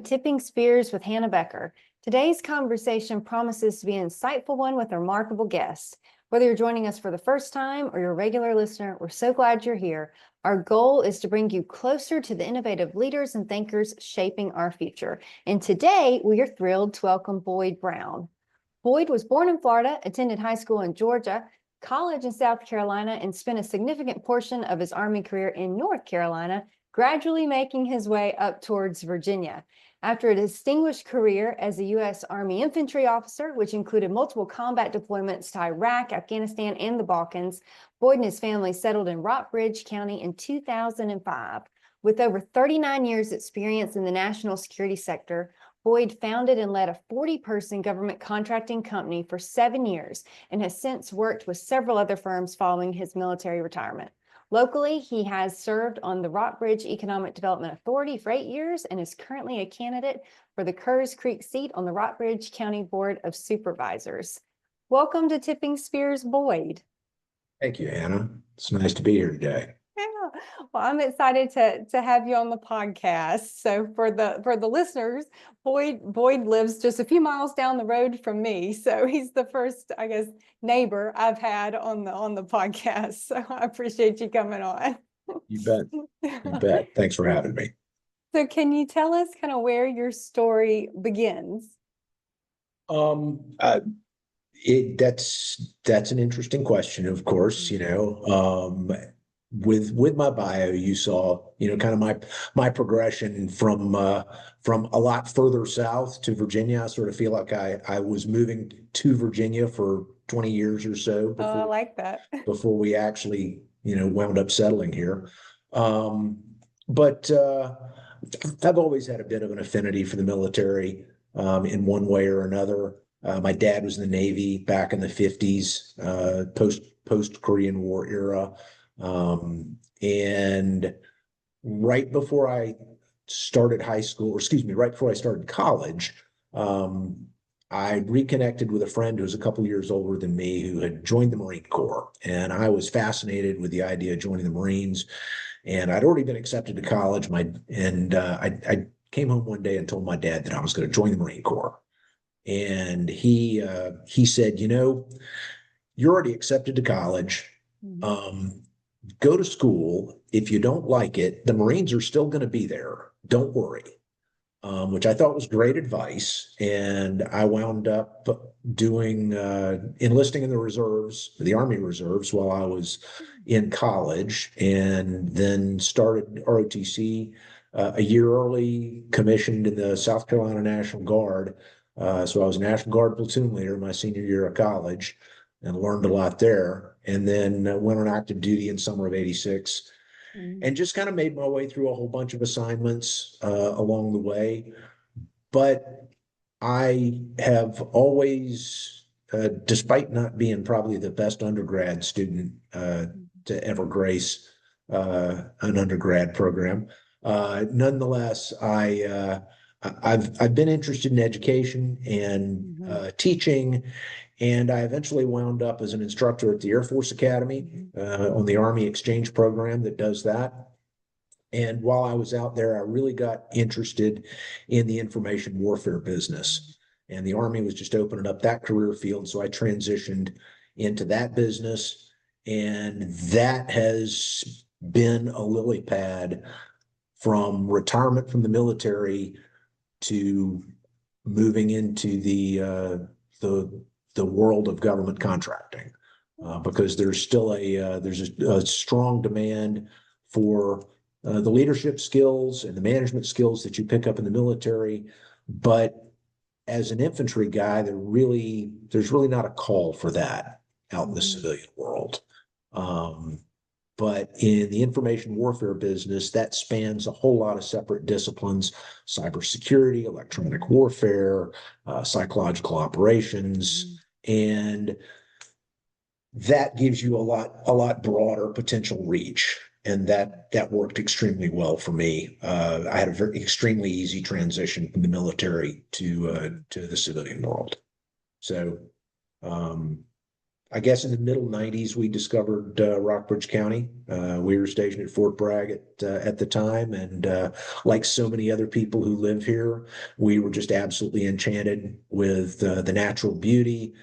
Tipping Spears with Hannah Becker. Today's conversation promises to be an insightful one with a remarkable guest. Whether you're joining us for the first time or you're a regular listener, we're so glad you're here. Our goal is to bring you closer to the innovative leaders and thinkers shaping our future. And today, we are thrilled to welcome Boyd Brown. Boyd was born in Florida, attended high school in Georgia, college in South Carolina, and spent a significant portion of his Army career in North Carolina, gradually making his way up towards Virginia. After a distinguished career as a U.S. Army infantry officer, which included multiple combat deployments to Iraq, Afghanistan, and the Balkans, Boyd and his family settled in Rockbridge County in 2005. With over 39 years' experience in the national security sector, Boyd founded and led a 40-person government contracting company for 7 years and has since worked with several other firms following his military retirement. Locally, he has served on the Rockbridge Economic Development Authority for 8 years and is currently a candidate for the Kerrs Creek seat on the Rockbridge County Board of Supervisors. Welcome to Tipping Spears, Boyd. Thank you, Hannah. It's nice to be here today. Yeah. Well, I'm excited to have you on the podcast. So for the listeners, Boyd lives just a few miles down the road from me. So he's the first, I guess, neighbor I've had on the podcast. So I appreciate you coming on. You bet. You bet. Thanks for having me. So can you tell us kind of where your story begins? That's an interesting question, of course. With my bio, you saw, kind of my progression from a lot further south to Virginia. I sort of feel like I was moving to Virginia for 20 years or so before, I like that. Before we actually, wound up settling here. But I've always had a bit of an affinity for the military in one way or another. My dad was in the Navy back in the 50s, post Korean War era. And right before I started right before I started college, I reconnected with a friend who was a couple years older than me who had joined the Marine Corps. And I was fascinated with the idea of joining the Marines. And I'd already been accepted to college. I came home one day and told my dad that I was going to join the Marine Corps. And he said, you're already accepted to college. Go to school. If you don't like it, the Marines are still going to be there. Don't worry. Which I thought was great advice. And I wound up doing enlisting in the reserves, the Army Reserves, while I was in college, and then started ROTC a year early, commissioned in the South Carolina National Guard. So I was a National Guard platoon leader my senior year of college and learned a lot there. And then went on active duty in summer of '86 and just kind of made my way through a whole bunch of assignments along the way. But I have always, despite not being probably the best undergrad student to ever grace an undergrad program, nonetheless, I've been interested in education and teaching, and I eventually wound up as an instructor at the Air Force Academy on the Army Exchange Program that does that. And while I was out there, I really got interested in the information warfare business. And the Army was just opening up that career field. So I transitioned into that business. And that has been a lily pad from retirement from the military to moving into the world of government contracting, because there's still a strong demand for the leadership skills and the management skills that you pick up in the military. But as an infantry guy, there's really not a call for that out in the civilian world. But in the information warfare business, that spans a whole lot of separate disciplines: cybersecurity, electronic warfare, psychological operations, and that gives you a lot broader potential reach. And that worked extremely well for me. I had a extremely easy transition from the military to the civilian world. So I guess in the middle 90s, we discovered Rockbridge County. We were stationed at Fort Bragg at the time. And like so many other people who live here, we were just absolutely enchanted with the natural beauty,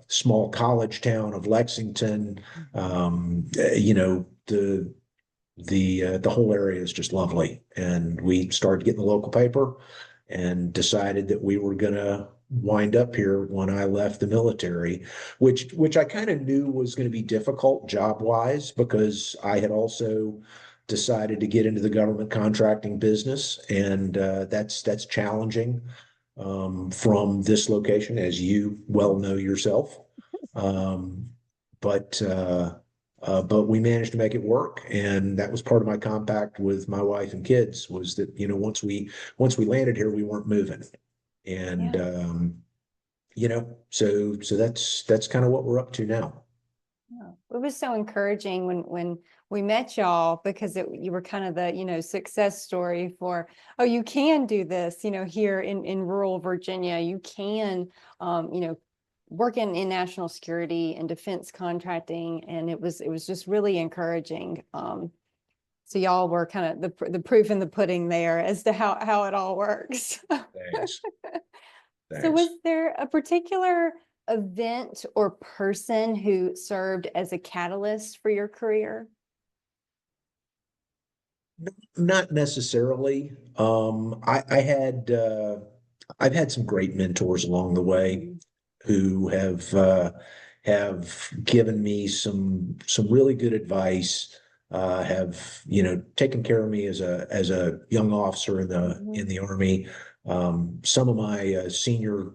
small college town of Lexington. You know, the whole area is just lovely. And we started getting the local paper and decided that we were going to wind up here when I left the military, which I kind of knew was going to be difficult job wise because I had also decided to get into the government contracting business, and that's challenging from this location, as you well know yourself. Um, but we managed to make it work, and that was part of my compact with my wife and kids was that once we landed here, we weren't moving, and Yeah. so that's kind of what we're up to now. Yeah. It was so encouraging when we met y'all because you were kind of the, success story for, oh, you can do this, here in rural Virginia. You can, work in national security and defense contracting. And it was just really encouraging. So y'all were kind of the proof in the pudding there as to how it all works. Thanks. So was Thanks. there a particular event or person who served as a catalyst for your career? Not necessarily. I've had some great mentors along the way who have given me some really good advice, have taken care of me as a young officer in the Army. Some of my senior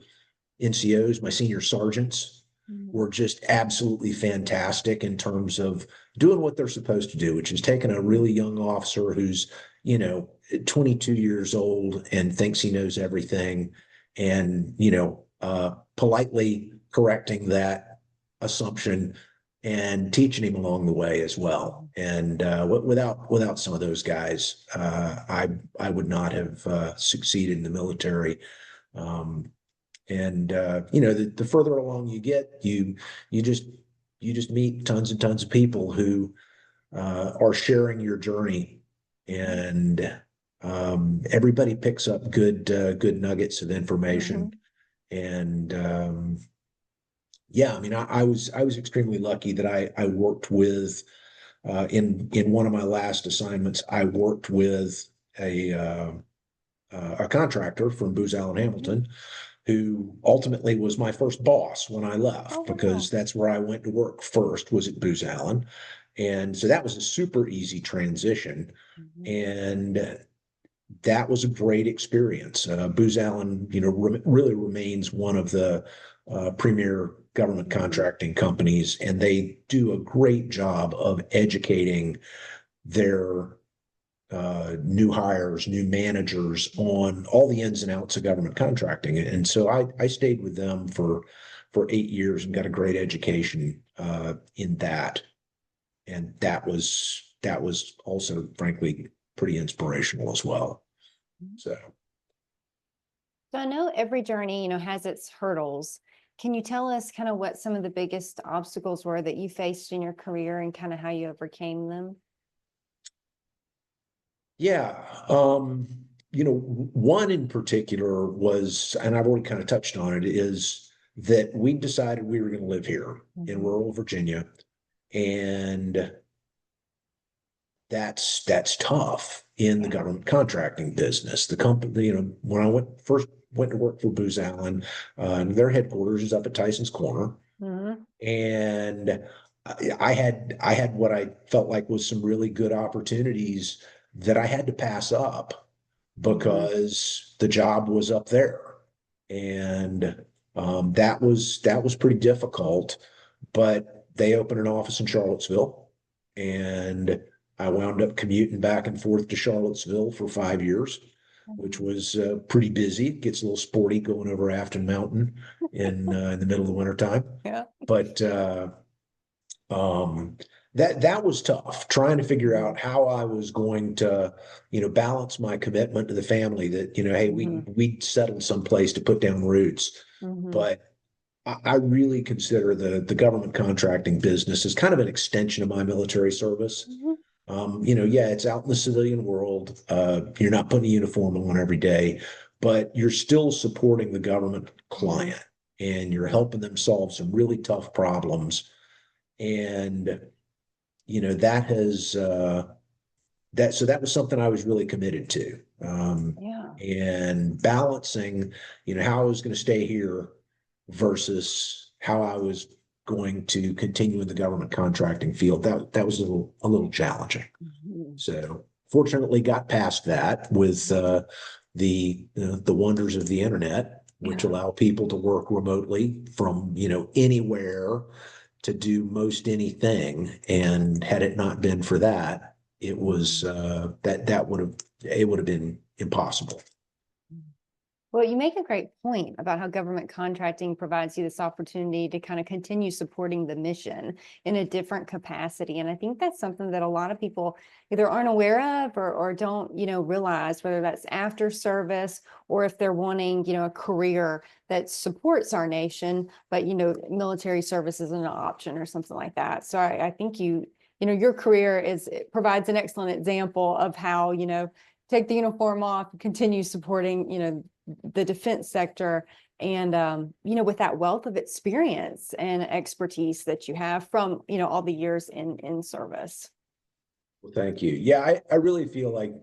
NCOs, my senior sergeants, Mhm. were just absolutely fantastic in terms of doing what they're supposed to do, which is taking a really young officer who's, 22 years old and thinks he knows everything and, politely correcting that assumption and teaching him along the way as well. And without some of those guys, I would not have succeeded in the military. Um, and the further along you get, you just you just meet tons and tons of people who are sharing your journey, and everybody picks up good nuggets of information. Mhm. And yeah, I mean, I was extremely lucky that I worked with in one of my last assignments. I worked with a contractor from Booz Allen Mhm. Hamilton, who ultimately was my first boss when I Oh, left, because wow. that's where I went to work first, was at Booz Allen. And so that was a super easy transition. Mhm. And that was a great experience. Booz Allen, really remains one of the premier government Mhm. contracting companies, and they do a great job of educating their new hires, new managers on all the ins and outs of government contracting. And so I stayed with them for 8 years and got a great education in that. And that was also, frankly, pretty inspirational as well. So So I know every journey, has its hurdles. Can you tell us kind of what some of the biggest obstacles were that you faced in your career and kind of how you overcame them? yeah, one in particular was, and I've already kind of touched on it, is that we decided we were going to live here in Mhm. rural Virginia. And that's tough in the Yeah. government contracting business. The company, when I first went to work for Booz Allen, their headquarters is up at Tyson's Corner, Mhm. and I had what I felt like was some really good opportunities that I had to pass up Mhm. because the job was up there, and that was pretty difficult. But they opened an office in Charlottesville, and I wound up commuting back and forth to Charlottesville for 5 years, which Mhm. was pretty busy. It gets a little sporty going over Afton Mountain in the middle of the wintertime. Yeah. But um, that was tough, trying to figure Mhm. out how I was going to, balance my commitment to the family that, hey, we Mhm. we settled someplace to put down roots, Mhm. but I really consider the government contracting business as kind of an extension of my military service. Mhm. Yeah, it's out in the civilian world. You're not putting a uniform on every day, but you're still supporting the government Mhm. client and you're helping them solve some really tough problems. And, that has, so that was something I was really committed to. Yeah. And balancing, how I was going to stay here versus how I was going to continue in the government contracting field. That was a little challenging. Mhm. So fortunately got past that with the wonders of the internet, which Yeah. allow people to work remotely from, anywhere to do most anything. And had it not been for that, it was it would have been impossible. Well, you make a great point about how government contracting provides you this opportunity to kind of continue supporting the mission in a different capacity. And I think that's something that a lot of people either aren't aware of or don't, realize, whether that's after service or if they're wanting, a career that supports our nation, but, military service isn't an option or something like that. So I think your career it provides an excellent example of how, take the uniform off, continue supporting, the defense sector, and with that wealth of experience and expertise that you have from all the years in service. Well, thank you. Yeah, I really feel like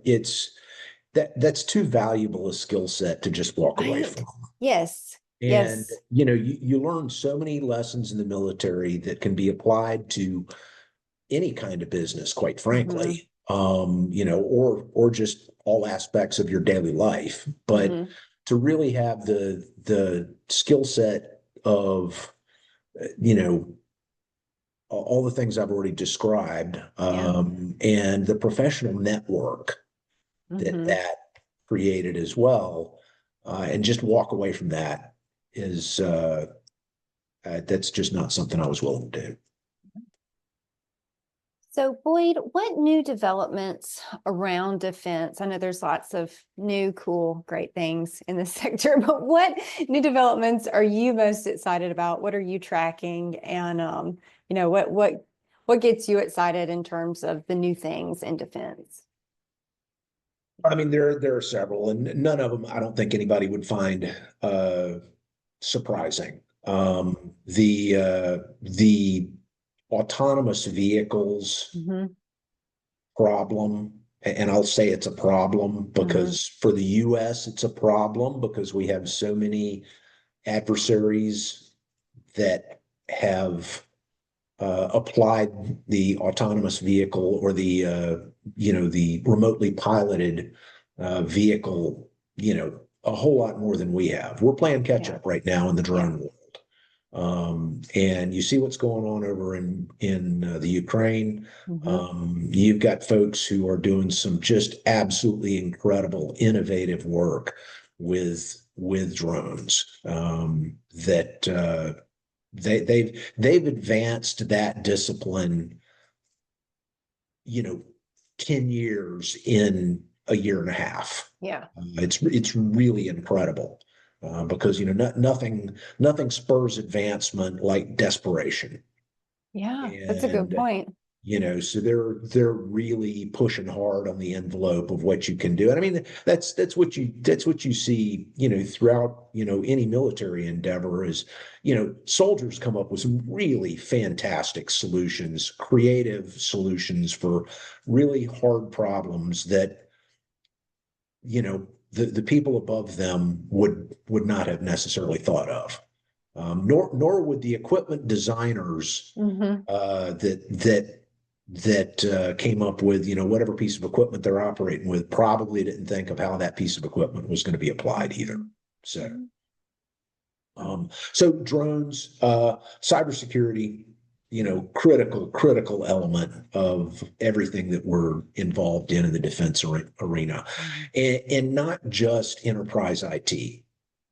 that's too valuable a skill set to just walk away Right. from. Yes. And Yes. you learn so many lessons in the military that can be applied to any kind of business, quite Hmm. frankly. Or just all aspects of your daily life. But Hmm. to really have the skill set of all the things I've already described, Yeah. and the professional network that Hmm. that created as well, and just walk away from that is that's just not something I was willing to do. So, Boyd, what new developments around defense? I know there's lots of new, cool, great things in this sector, but what new developments are you most excited about? What are you tracking? And what gets you excited in terms of the new things in defense? I mean, there are several, and none of them I don't think anybody would find surprising. The autonomous vehicles Hmm. problem, and I'll say it's a problem Hmm. because for the US, it's a problem because we have so many adversaries that have applied the autonomous vehicle or the remotely piloted vehicle, a whole lot more than we have. We're playing catch Yeah. up right now in the Yeah. drone world. And you see what's going on over in the Ukraine. Hmm. You've got folks who are doing some just absolutely incredible, innovative work with drones, that they've advanced that discipline, you know, 10 years in a year and a half. Yeah. It's really incredible, because nothing spurs advancement like desperation. Yeah. That's a good And point. so they're really pushing hard on the envelope of what you can do. And I mean, that's what you see, throughout, any military endeavor is, soldiers come up with some really fantastic solutions, creative solutions for really hard problems that, the people above them would not have necessarily thought of. Nor would the equipment designers, Hmm. that came up with, whatever piece of equipment they're operating with, probably didn't think of how that piece of equipment was going to be applied either. So, so drones, cybersecurity, critical element of everything that we're involved in the defense arena, and not just enterprise IT.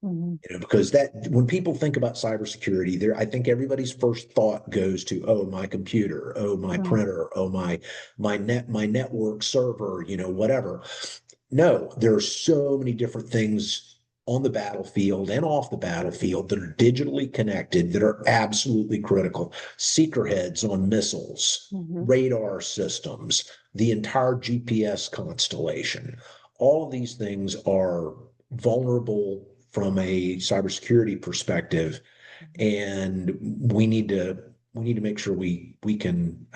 Hmm. Because that when people think about cybersecurity, I think everybody's first thought goes to, oh, my computer, oh, my Hmm. printer, oh, my network server, whatever. No, there are so many different things on the battlefield and off the battlefield that are digitally connected that are absolutely critical. Seeker heads on missiles, radar systems, the entire GPS constellation. All of these things are vulnerable from a cybersecurity perspective, and we need to make sure we can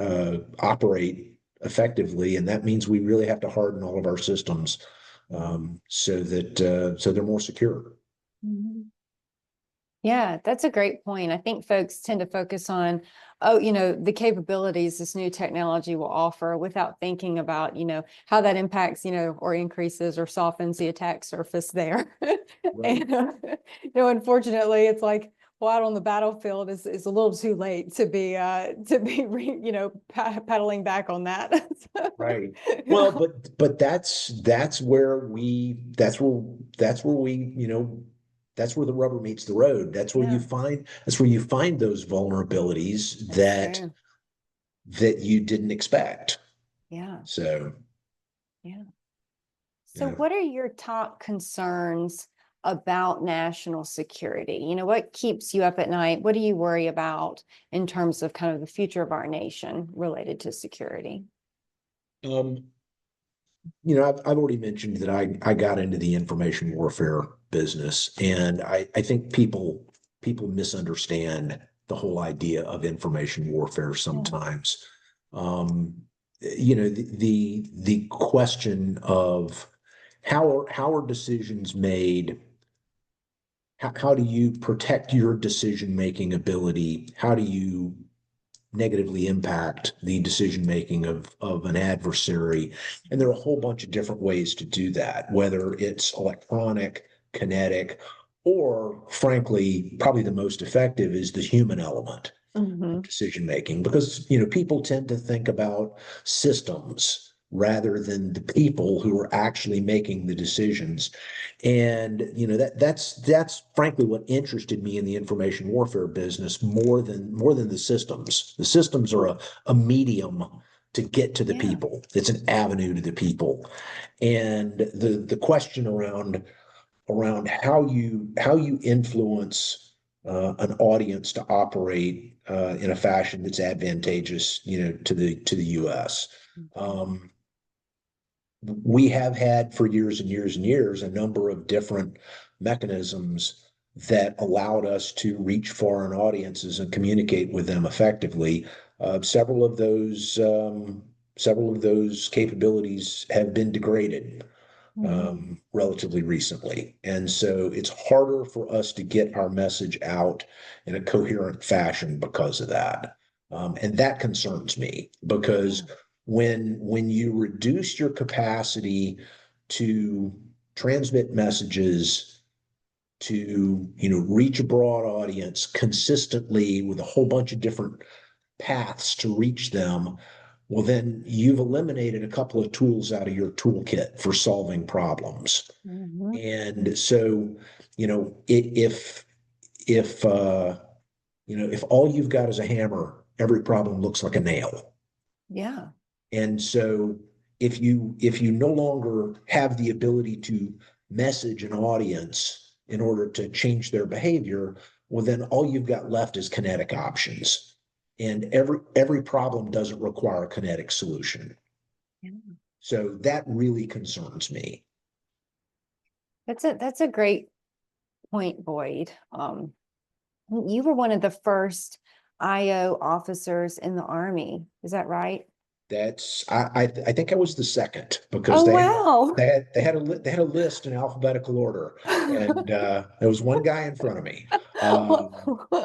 operate effectively, and that means we really have to harden all of our systems so they're more secure. Mhm. Yeah, that's a great point. I think folks tend to focus on, oh, the capabilities this new technology will offer without thinking about, how that impacts, or increases or softens the attack surface there. Right. And, unfortunately, it's like, well, out on the battlefield is a little too late to be paddling back on that. Right. Well, but that's where the rubber meets the road. Yeah, That's where you find those vulnerabilities that's true. that you didn't expect. Yeah, So, yeah. So yeah. what are your top concerns about national security? What keeps you up at night? What do you worry about in terms of kind of the future of our nation related to security? Um, I've already mentioned that I got into the information warfare business, and I think people misunderstand the whole idea of information warfare Yeah. sometimes. Um, the question of how are decisions made? How do you protect your decision-making ability? How do you negatively impact the decision making of an adversary? And there are a whole bunch of different ways to do that, whether it's electronic, kinetic, or frankly, probably the most effective is the human element of Hmm. decision making, because people tend to think about systems rather than the people who are actually making the decisions. And that's frankly what interested me in the information warfare business more than the systems. The systems are a medium to get to the Yeah. people. It's an avenue to the people. And the question around how you influence an audience to operate in a fashion that's advantageous, to the U.S. Mhm. Um, we have had for years and years and years a number of different mechanisms that allowed us to reach foreign audiences and communicate with them effectively. Several of those capabilities have been degraded Mhm. relatively recently. And so it's harder for us to get our message out in a coherent fashion because of that. And that concerns me because Yeah. when you reduce your capacity to transmit messages, to reach a broad audience consistently with a whole bunch of different paths to reach them, well, then you've eliminated a couple of tools out of your toolkit for solving problems. Mhm. And so, if all you've got is a hammer, every problem looks like a nail. Yeah. And so if you no longer have the ability to message an audience in order to change their behavior, well, then all you've got left is kinetic options. And every problem doesn't require a kinetic solution. Yeah. So that really concerns me. That's a great point, Boyd. You were one of the first IO officers in the Army. Is that right? I think I was the second because Oh, they had wow. they had a list in alphabetical order, and there was one guy in front of me.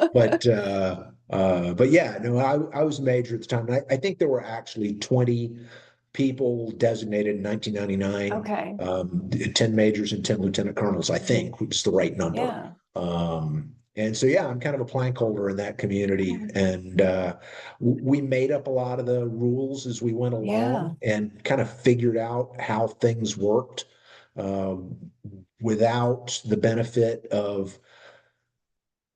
But yeah, no, I was a major at the time. And I think there were actually 20 people designated in 1999, Okay. 10 majors and 10 lieutenant colonels, I Mhm. think, which is the right number. Yeah. And so, yeah, I'm kind of a plank holder in that community. And we made up a lot of the rules as we went Yeah. along and kind of figured out how things worked um, without the benefit of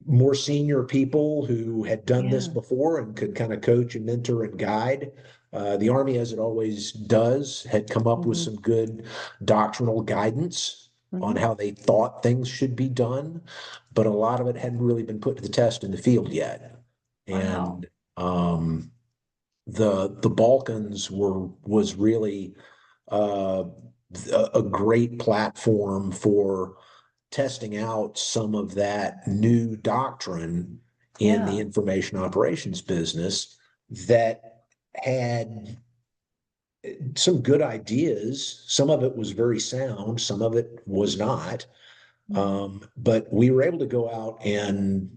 more senior people who had done this Yeah. before and could kind of coach and mentor and guide. The Army, as it always does, had come up with Mhm. some good doctrinal guidance. on Mhm. how they thought things should be done, but a lot of it hadn't really been put to the test in the field yet. Wow. And the Balkans was really uh, a great platform for testing out some of that new doctrine in the Yeah. information operations business that had some good ideas. Some of it was very sound, some of it was not. Mhm. But we were able to go out, and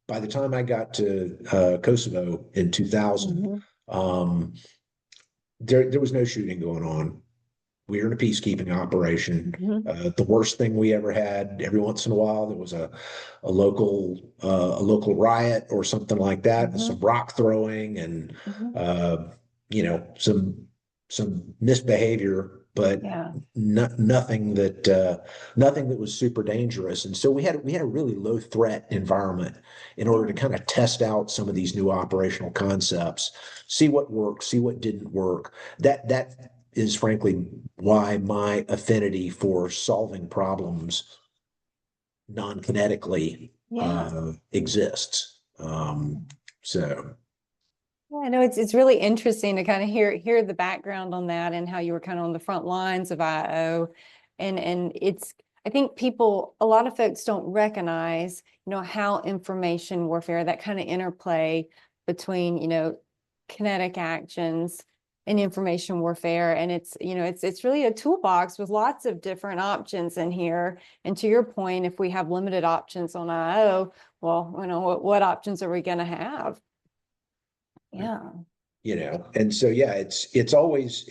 by the time I got to Kosovo in 2000, Mhm. um, there was no shooting going on. We were in a peacekeeping operation. Mhm. The worst thing we ever had, every once in a while, there was a local riot or something like that, and some Mhm. rock throwing and Mhm. uh, some misbehavior, but Yeah. nothing that was super dangerous. And so we had a really low threat environment in order to Yeah. kind of test out some of these new operational concepts, see what worked, see what didn't work. That is frankly why my affinity for solving problems non-kinetically Yeah. exists. So Yeah, I know it's really interesting to kind of hear the background on that and how you were kind of on the front lines of IO. And it's I think a lot of folks don't recognize, how information warfare, that kind of interplay between, kinetic actions and information warfare. And it's really a toolbox with lots of different options in here. And to your point, if we have limited options on IO, well, what options are we going to have? Yeah. and so yeah, it's always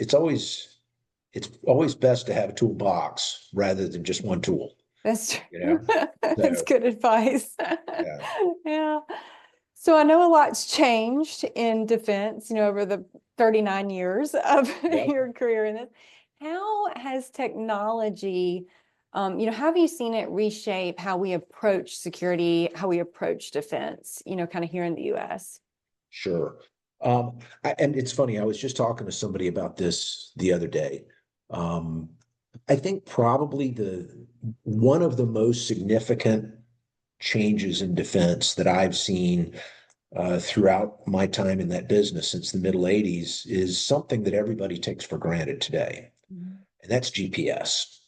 best to have a toolbox rather than just one tool, That's you true. know. That's So good advice. yeah, Yeah. So I know a lot's changed in defense, over the 39 years of yeah, your career in this. How has technology, how have you seen it reshape how we approach security, how we approach defense, kind of here in the US? sure. And it's funny, I was just talking to somebody about this the other day. Um, I think probably the one of the most significant changes in defense that I've seen throughout my time in that business since the middle 80s is something that everybody takes for granted today, Mhm. and that's GPS.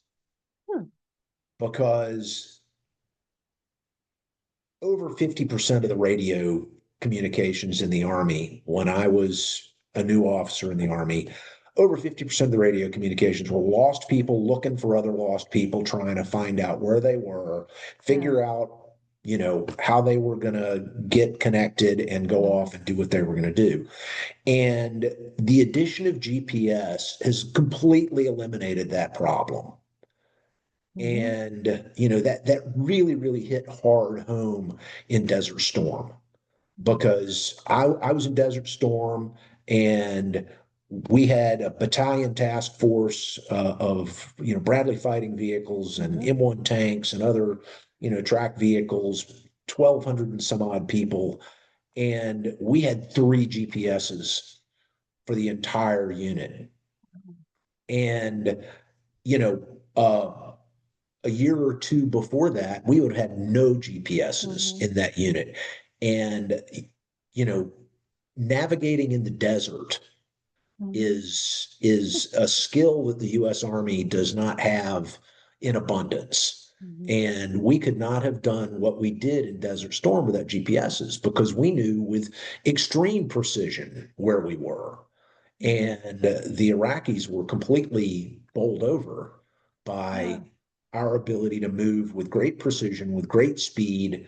Hmm. Because over 50% of the radio communications in the Army, when I was a new officer in the Army, over 50% of the radio communications were lost people looking for other lost people, trying to find out where they were, Yeah. figure out, how they were going to get connected and go Mhm. off and do what they were going to do. And the addition of GPS has completely eliminated that problem. Mhm. And that really, really hit hard home in Desert Storm, because I was in Desert Storm, and we had a battalion task force of Bradley fighting vehicles and Mhm. M1 tanks and other track vehicles, 1,200 and some odd people, and we had 3 GPSs for the entire unit. And you know, a year or two before that, we would have had no GPSs Mhm. in that unit. And, you know, navigating in the desert Mhm. is a skill that the US Army does not have in abundance. Mhm. And we could not have done what we did in Desert Storm without GPSs, because we knew with extreme precision where we were. Mhm. And the Iraqis were completely bowled over Yeah. by our ability to move with great precision, with great speed.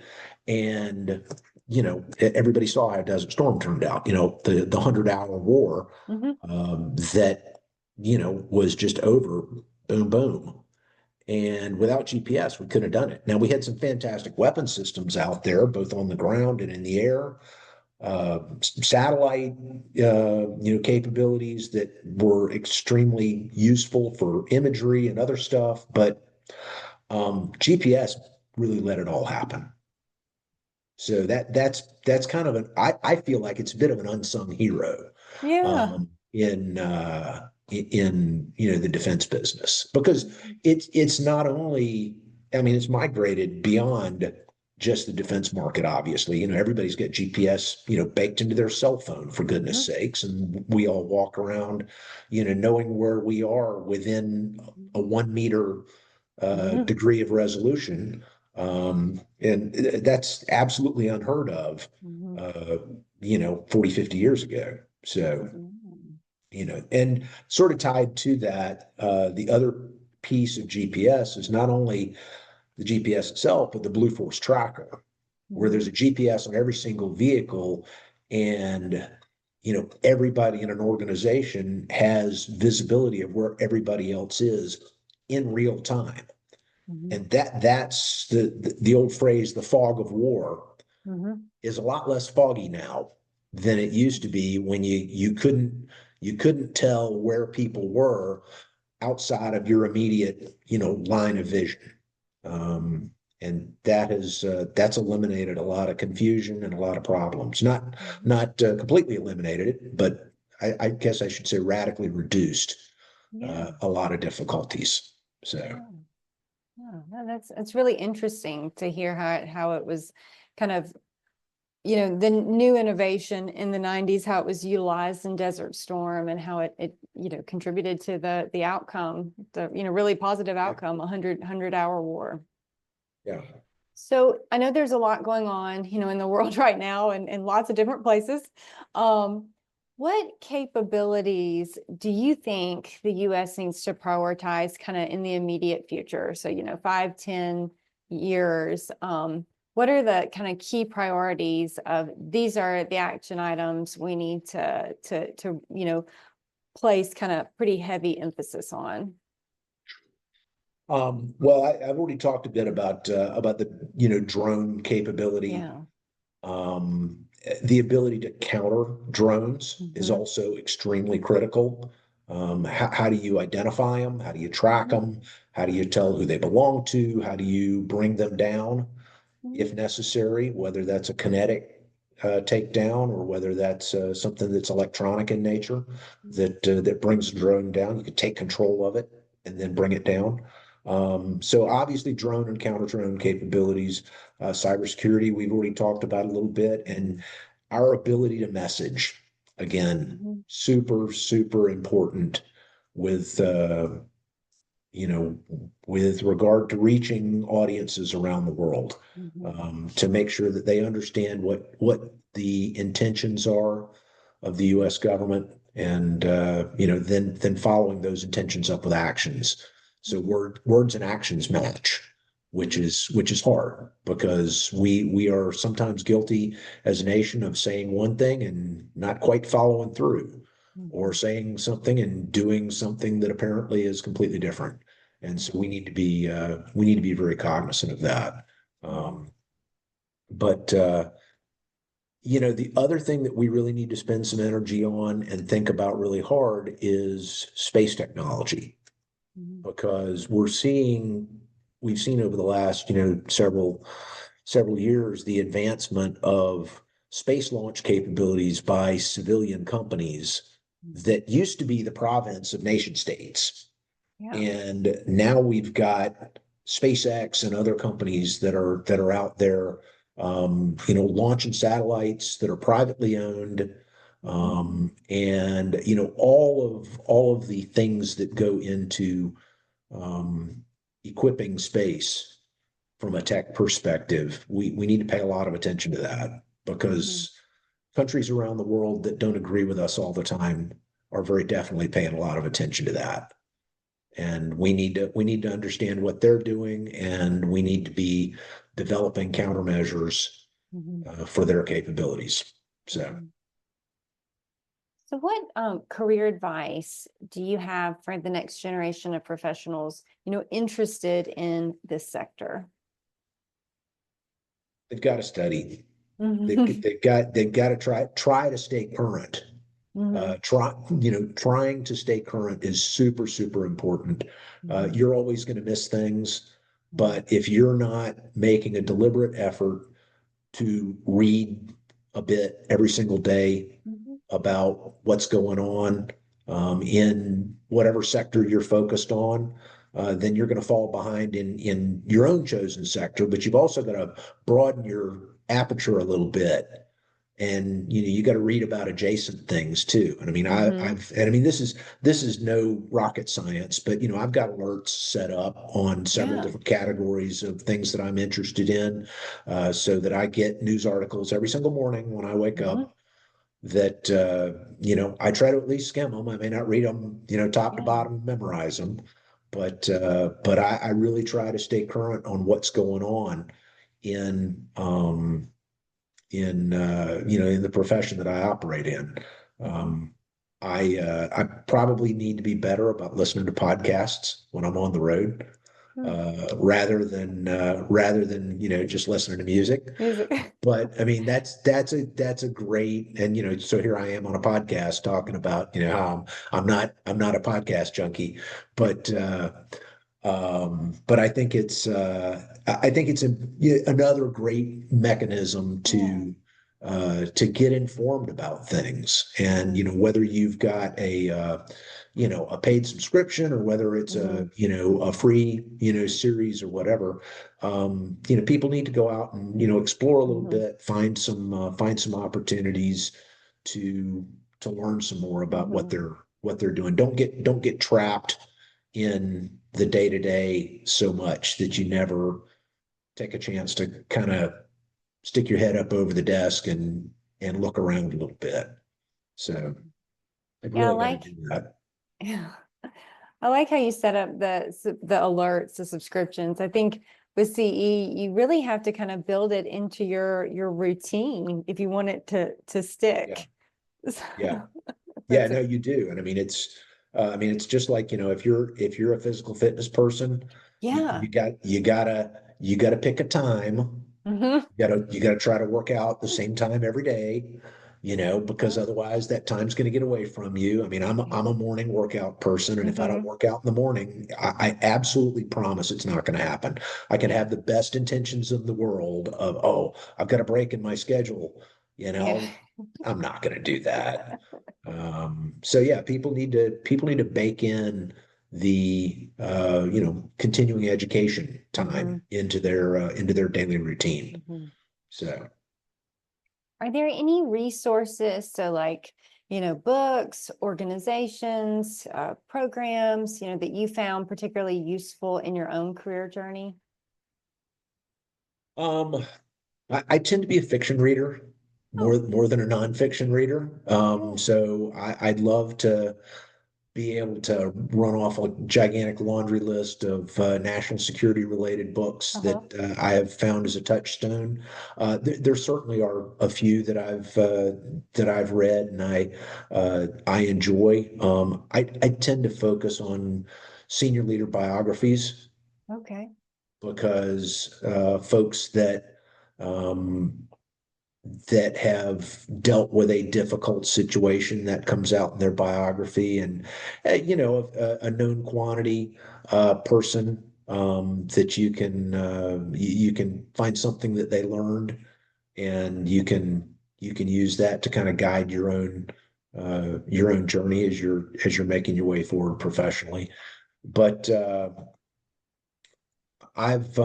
And, everybody saw how Desert Storm turned out, the 100-hour war Mhm. that, was just over, boom, boom. And without GPS, we couldn't have done it. Now, we had some fantastic weapon systems out there, both on the ground and in the air, satellite capabilities that were extremely useful for imagery and other stuff, but GPS really let it all happen. So that's kind of I feel like it's a bit of an unsung hero Yeah. in in the defense business, because it's not only, I mean, it's migrated beyond just the defense market. Obviously, everybody's got GPS, baked into their cell phone, for goodness sakes, and we all walk around, knowing where we are within a 1 meter degree of resolution. And that's absolutely unheard of, 40, 50 years ago. So, and sort of tied to that, the other piece of GPS is not only the GPS itself, but the Blue Force tracker, where there's a GPS on every single vehicle, and everybody in an organization has visibility of where everybody else is in real time. And that's the old phrase, the fog of war, is a lot less foggy now than it used to be, when you couldn't tell where people were outside of your immediate line of vision. And that's eliminated a lot of confusion and a lot of problems. Not completely eliminated it, but I guess I should say radically reduced a lot of difficulties. So. No, that's really interesting to hear how it was kind of, the new innovation in the 90s, how it was utilized in Desert Storm, and how it contributed to the outcome, the really positive outcome, 100-hour war. Yeah. So I know there's a lot going on, in the world right now, and in lots of different places. What capabilities do you think the U.S. needs to prioritize kind of in the immediate future? So, 5, 10 years, what are the kind of key priorities of these are the action items we need to place kind of pretty heavy emphasis on? Well, I've already talked a bit about the drone capability. Yeah. The ability to counter drones is also extremely critical. How do you identify them? How do you track them? How do you tell who they belong to? How do you bring them down if necessary, whether that's a kinetic takedown, or whether that's something that's electronic in nature that brings the drone down? You can take control of it and then bring it down. So obviously drone and counter drone capabilities, cybersecurity, we've already talked about a little bit, and our ability to message, again, super, super important with, with regard to reaching audiences around the world, to make sure that they understand what the intentions are of the U.S. government, and then following those intentions up with actions. So words and actions match, which is hard, because we are sometimes guilty as a nation of saying one thing and not quite following through, or saying something and doing something that apparently is completely different. And so we need to be very cognizant of that. But the other thing that we really need to spend some energy on and think about really hard is space technology, because we've seen over the last several years the advancement of space launch capabilities by civilian companies that used to be the province of nation states. Yeah. And now we've got SpaceX and other companies that are out there, launching satellites that are privately owned, and all of the things that go into equipping space from a tech perspective. We need to pay a lot of attention to that, because countries around the world that don't agree with us all the time are very definitely paying a lot of attention to that. And we need to understand what they're doing, and we need to be developing countermeasures for their capabilities. So what career advice do you have for the next generation of professionals, interested in this sector? they've got to study. They've got to try to stay current. Trying to stay current is super, super important. You're always going to miss things, but if you're not making a deliberate effort to read a bit every single day about what's going on, in whatever sector you're focused on, then you're going to fall behind in your own chosen sector. But you've also got to broaden your aperture a little bit, and you got to read about adjacent things too. And I mean, this is no rocket science, but I've got alerts set up on several Yeah. different categories of things that I'm interested in, so that I get news articles every single morning when I wake Hmm. up. That I try to at least skim them. I may not read them, top to Yeah. bottom, memorize them, but I really try to stay current on what's going on in in the profession that I operate in. Hmm. Um, I probably need to be better about listening to podcasts when I'm on the road, rather than just listening to music. Music. But I mean, that's a great, and so here I am on a podcast talking about how I'm not a podcast junkie, but but I think it's another great mechanism Yeah. to get informed about things. And Hmm. whether you've got a paid subscription, or whether it's Hmm. a free series or whatever, people need to go out and explore a little Hmm. bit, find some opportunities to learn some more about what Hmm. they're doing. Don't get trapped in the day to day so much that you never take a chance to kind of stick your head up over the desk and look around a little bit. So I've Yeah, I really got to like, do that. yeah. I like how you set up the alerts, the subscriptions. I think with CE, you really have to kind of build it into your routine if you want it to Yeah, stick. yeah, So yeah. that's a, No, you do, and I mean, it's just like if you're a physical fitness person, you, yeah. you got you gotta pick a time. Hmm. You gotta try to work out the same time every day, because Yeah. otherwise that time's going to get away from you. I mean, I'm a morning workout person, and if I don't Hmm. work out in the morning, I absolutely promise it's not going to happen. I can Yeah. have the best intentions in the world of, oh, I've got a break in my schedule, Yeah. I'm not going to do that. So yeah, people need to bake in the continuing education Hmm. time into their daily routine. Hmm. So, Are there any resources, so like, books, organizations, programs, that you found particularly useful in your own career journey? um, I tend to be a fiction reader more Oh, more than a nonfiction reader. yeah. So I'd love to be able to run off a gigantic laundry list of national security related books Uh-huh. that I have found as a touchstone. There certainly are a few that I've read and I enjoy. I tend to focus on senior leader biographies Okay. because folks um, that have dealt with a difficult situation that comes out in their biography, and a known quantity person that you can find something that they learned, and you can use that to kind of guide your own journey as you're making your way forward professionally. But I've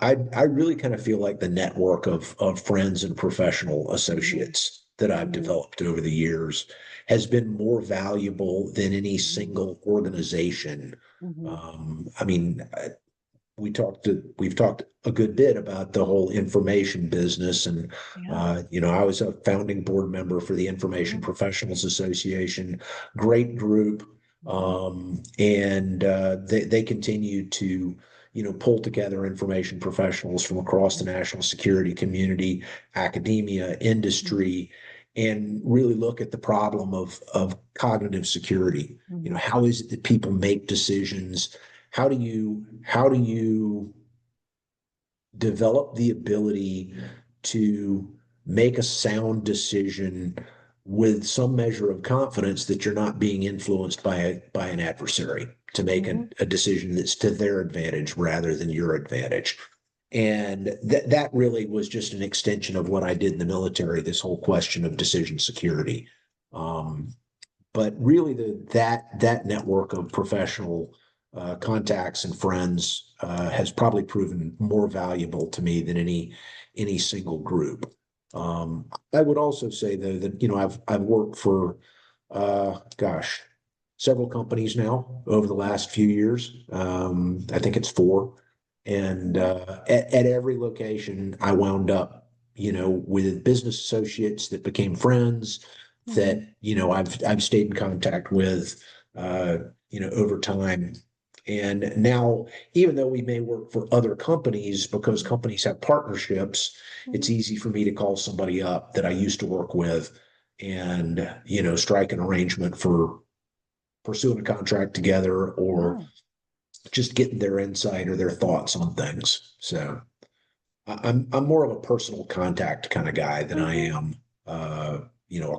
I really kind of feel like the network of friends and professional Hmm. associates that I've Hmm. developed over the years has been more valuable than any Hmm. single organization. Hmm. I mean, we've talked a good bit about the whole information business, and Yeah. I was a founding board member for the Information Yeah. Professionals Association. Great group, Hmm. and they continue to pull together information professionals from across the national security community, academia, Hmm. industry, and really look at the problem of cognitive security. Hmm. How is it that people make decisions? How do you develop the ability to make a sound decision with some measure of confidence that you're not being influenced by an adversary to make a, Hmm. a decision that's to their advantage rather than your advantage? And that really was just an extension of what I did in the military, this whole question of decision security. But really that network of professional contacts and friends has probably proven more valuable to me than any single group. I would also say though that, I've worked for gosh, several companies now over the last few years. I think it's four. And at every location, I wound up, with business associates that became friends that, I've stayed in contact with, over time. And now, even though we may work for other companies, because companies have partnerships, it's easy for me to call somebody up that I used to work with and, strike an arrangement for pursuing a contract together or just getting their insight or their thoughts on things. So I'm more of a personal contact kind of guy than I am, a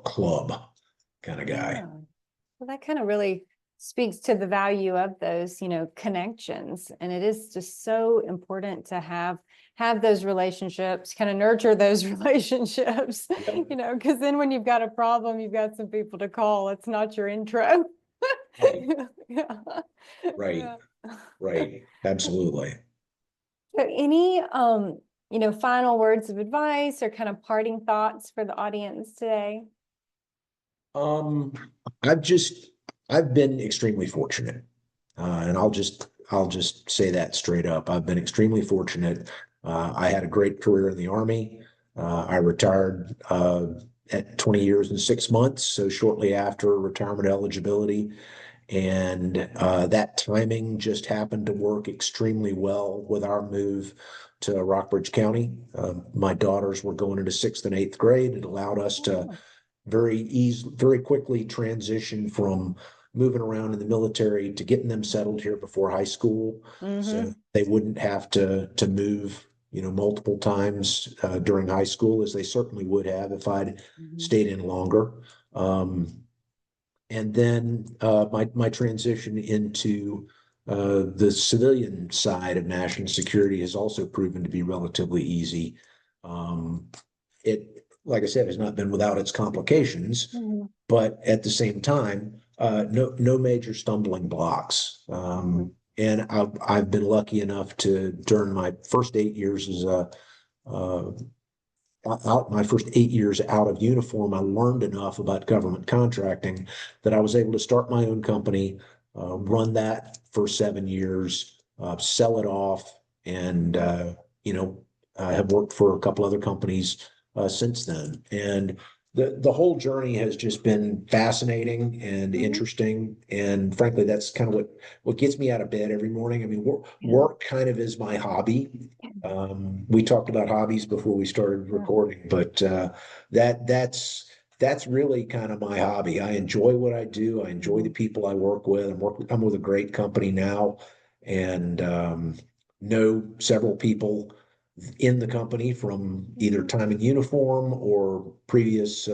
club kind of guy. Yeah. Well, that kind of really speaks to the value of those, connections. And it is just so important to have those relationships, kind of nurture those relationships, Yep. because then when you've got a problem, you've got some people to call. It's not your intro. Right, Yeah. right, Yeah. right. Absolutely. So any, final words of advice or kind of parting thoughts for the audience today? Um, I've just I've been extremely fortunate. And I'll just say that straight up. I've been extremely fortunate. I had a great career in the Army. I retired at 20 years and 6 months, so shortly after retirement eligibility. And that timing just happened to work extremely well with our move to Rockbridge County. My daughters were going into sixth and eighth grade. It allowed us to very quickly transition from moving around in the military to getting them settled here before high school, so they wouldn't have to move, multiple times during high school, as they certainly would have if I'd stayed in longer. And then my transition into the civilian side of national security has also proven to be relatively easy. It, like I said, has not been without its complications, but at the same time, no major stumbling blocks. And I've been lucky enough to, during my first 8 years as a out my first 8 years out of uniform, I learned enough about government contracting that I was able to start my own company, run that for 7 years, sell it off, and I have worked for a couple other companies since then. And the whole journey has just been fascinating and interesting. And frankly, that's kind of what gets me out of bed every morning. I mean, work kind of is my hobby. We talked about hobbies before we started recording, but that's really kind of my hobby. I enjoy what I do. I enjoy the people I work with. I'm with a great company now, and know several people in the company from either time in uniform or previous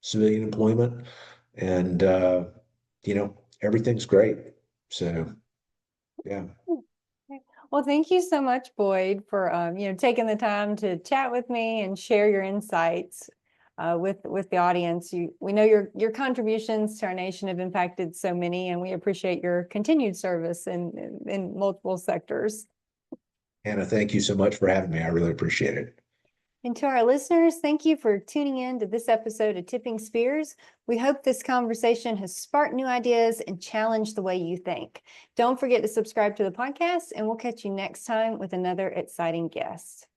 civilian employment, and everything's great. So yeah. Well, thank you so much, Boyd, for taking the time to chat with me and share your insights with the audience. We know your contributions to our nation have impacted so many, and we appreciate your continued service in multiple sectors. Hannah, thank you so much for having me. I really appreciate it. And to our listeners, thank you for tuning in to this episode of Tipping Spears. We hope this conversation has sparked new ideas and challenged the way you think. Don't forget to subscribe to the podcast, and we'll catch you next time with another exciting guest.